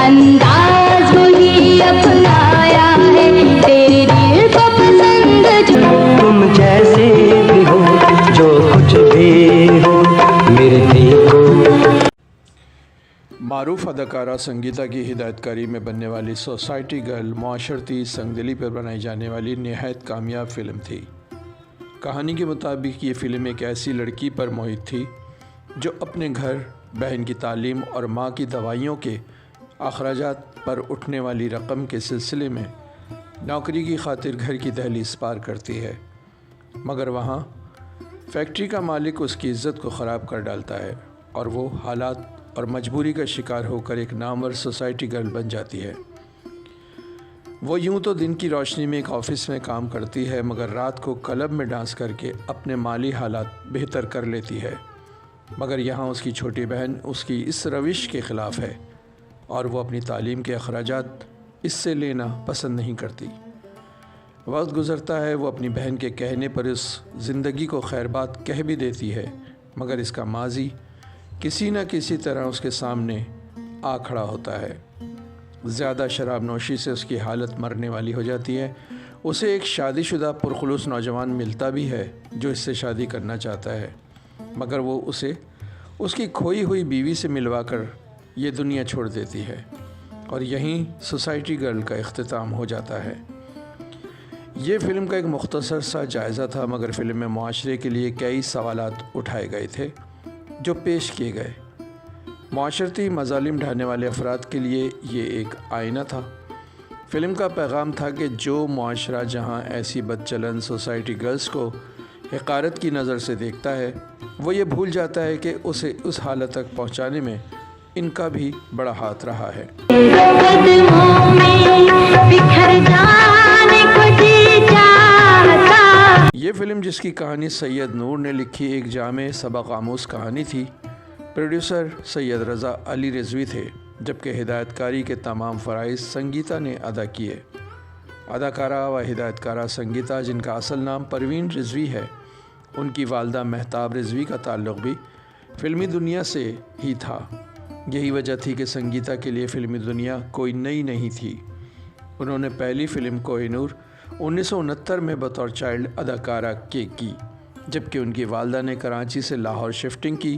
انداز وہی اپنایا ہے تیرے دل کو پسند جو تم جیسے بھی ہو جو کچھ بھی ہو میرے دل کو. معروف اداکارہ سنگیتا کی ہدایت کاری میں بننے والی سوسائٹی گرل معاشرتی سنگ دلی پر بنائی جانے والی نہایت کامیاب فلم تھی. کہانی کے مطابق یہ فلم ایک ایسی لڑکی پر محیط تھی جو اپنے گھر، بہن کی تعلیم اور ماں کی دوائیوں کے اخراجات پر اٹھنے والی رقم کے سلسلے میں نوکری کی خاطر گھر کی دہلیز پار کرتی ہے، مگر وہاں فیکٹری کا مالک اس کی عزت کو خراب کر ڈالتا ہے اور وہ حالات اور مجبوری کا شکار ہو کر ایک نامور سوسائٹی گرل بن جاتی ہے. وہ یوں تو دن کی روشنی میں ایک آفس میں کام کرتی ہے، مگر رات کو کلب میں ڈانس کر کے اپنے مالی حالات بہتر کر لیتی ہے. مگر یہاں اس کی چھوٹی بہن اس کی اس روش کے خلاف ہے اور وہ اپنی تعلیم کے اخراجات اس سے لینا پسند نہیں کرتی. وقت گزرتا ہے، وہ اپنی بہن کے کہنے پر اس زندگی کو خیر بات کہہ بھی دیتی ہے، مگر اس کا ماضی کسی نہ کسی طرح اس کے سامنے آ کھڑا ہوتا ہے. زیادہ شراب نوشی سے اس کی حالت مرنے والی ہو جاتی ہے. اسے ایک شادی شدہ پرخلوص نوجوان ملتا بھی ہے جو اس سے شادی کرنا چاہتا ہے، مگر وہ اسے اس کی کھوئی ہوئی بیوی سے ملوا کر یہ دنیا چھوڑ دیتی ہے اور یہیں سوسائٹی گرل کا اختتام ہو جاتا ہے. یہ فلم کا ایک مختصر سا جائزہ تھا، مگر فلم میں معاشرے کے لیے کئی سوالات اٹھائے گئے تھے جو پیش کیے گئے. معاشرتی مظالم ڈھانے والے افراد کے لیے یہ ایک آئینہ تھا. فلم کا پیغام تھا کہ جو معاشرہ جہاں ایسی بد چلن سوسائٹی گرلز کو حقارت کی نظر سے دیکھتا ہے، وہ یہ بھول جاتا ہے کہ اسے اس حالت تک پہنچانے میں ان کا بھی بڑا ہاتھ رہا ہے. یہ فلم جس کی کہانی سید نور نے لکھی ایک جامع سبق آموز کہانی تھی. پروڈیوسر سید رضا علی رضوی تھے، جبکہ ہدایت کاری کے تمام فرائض سنگیتا نے ادا کیے. اداکارہ و ہدایت کارہ سنگیتا، جن کا اصل نام پروین رضوی ہے، ان کی والدہ مہتاب رضوی کا تعلق بھی فلمی دنیا سے ہی تھا. یہی وجہ تھی کہ سنگیتا کے لیے فلمی دنیا کوئی نئی نہیں تھی. انہوں نے پہلی فلم کوہ نور 1969 میں بطور چائلڈ اداکارہ کی، جبکہ ان کی والدہ نے کراچی سے لاہور شفٹنگ کی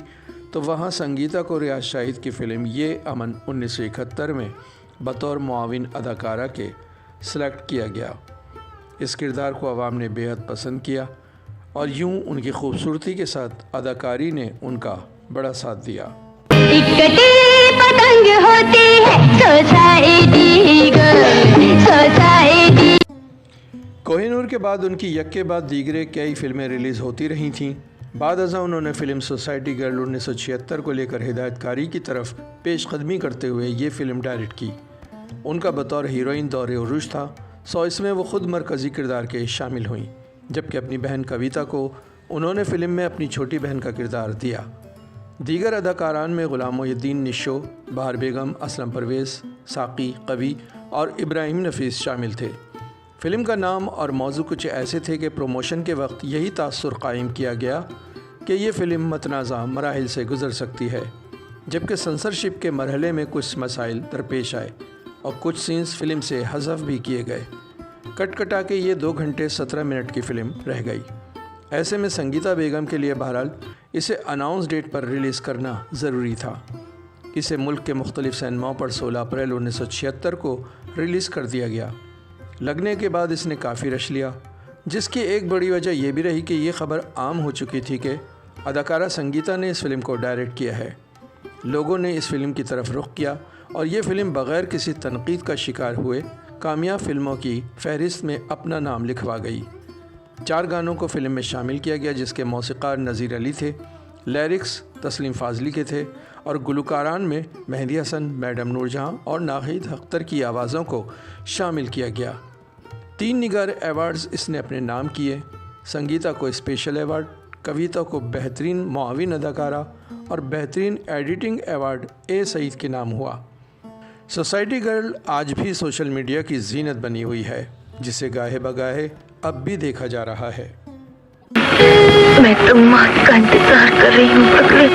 تو وہاں سنگیتا کو ریاض شاہد کی فلم یہ امن 1971 میں بطور معاون اداکارہ کے سلیکٹ کیا گیا. اس کردار کو عوام نے بے حد پسند کیا اور یوں ان کی خوبصورتی کے ساتھ اداکاری نے ان کا بڑا ساتھ دیا. پتنگ ہوتی ہے سوسائٹی گرل. کوہ نور کے بعد ان کی یک کے بعد دیگرے کئی فلمیں ریلیز ہوتی رہی تھیں. بعد ازاں انہوں نے فلم سوسائٹی گرل 1976 کو لے کر ہدایت کاری کی طرف پیش قدمی کرتے ہوئے یہ فلم ڈائریکٹ کی. ان کا بطور ہیروئن دور عروج تھا، سو اس میں وہ خود مرکزی کردار کے شامل ہوئیں، جبکہ اپنی بہن کویتا کو انہوں نے فلم میں اپنی چھوٹی بہن کا کردار دیا. دیگر اداکاران میں غلام محی الدین نشو، بہار بیگم، اسلم پرویز، ساقی، قوی اور ابراہیم نفیس شامل تھے. فلم کا نام اور موضوع کچھ ایسے تھے کہ پروموشن کے وقت یہی تاثر قائم کیا گیا کہ یہ فلم متنازع مراحل سے گزر سکتی ہے، جبکہ سنسرشپ کے مرحلے میں کچھ مسائل درپیش آئے اور کچھ سینز فلم سے حذف بھی کیے گئے. کٹ کٹا کے یہ 2 گھنٹے 17 منٹ کی فلم رہ گئی. ایسے میں سنگیتا بیگم کے لیے بہرحال اسے اناؤنس ڈیٹ پر ریلیز کرنا ضروری تھا. اسے ملک کے مختلف سینماؤں پر 16 اپریل 1976 کو ریلیز کر دیا گیا. لگنے کے بعد اس نے کافی رش لیا، جس کی ایک بڑی وجہ یہ بھی رہی کہ یہ خبر عام ہو چکی تھی کہ اداکارہ سنگیتا نے اس فلم کو ڈائریکٹ کیا ہے. لوگوں نے اس فلم کی طرف رخ کیا اور یہ فلم بغیر کسی تنقید کا شکار ہوئے کامیاب فلموں کی فہرست میں اپنا نام لکھوا گئی. 4 گانوں کو فلم میں شامل کیا گیا، جس کے موسیقار نذیر علی تھے، لیرکس تسلیم فاضلی کے تھے اور گلوکاران میں مہدی حسن، میڈم نور جہاں اور ناہید اختر کی آوازوں کو شامل کیا گیا. 3 نگار ایوارڈز اس نے اپنے نام کیے. سنگیتا کو اسپیشل ایوارڈ، کویتا کو بہترین معاون اداکارہ اور بہترین ایڈیٹنگ ایوارڈ اے سعید کے نام ہوا. سوسائٹی گرل آج بھی سوشل میڈیا کی زینت بنی ہوئی ہے، جسے گاہے بگاہے اب بھی دیکھا جا رہا ہے. میں تم ماں کا انتظار کر رہی ہوں پگلے.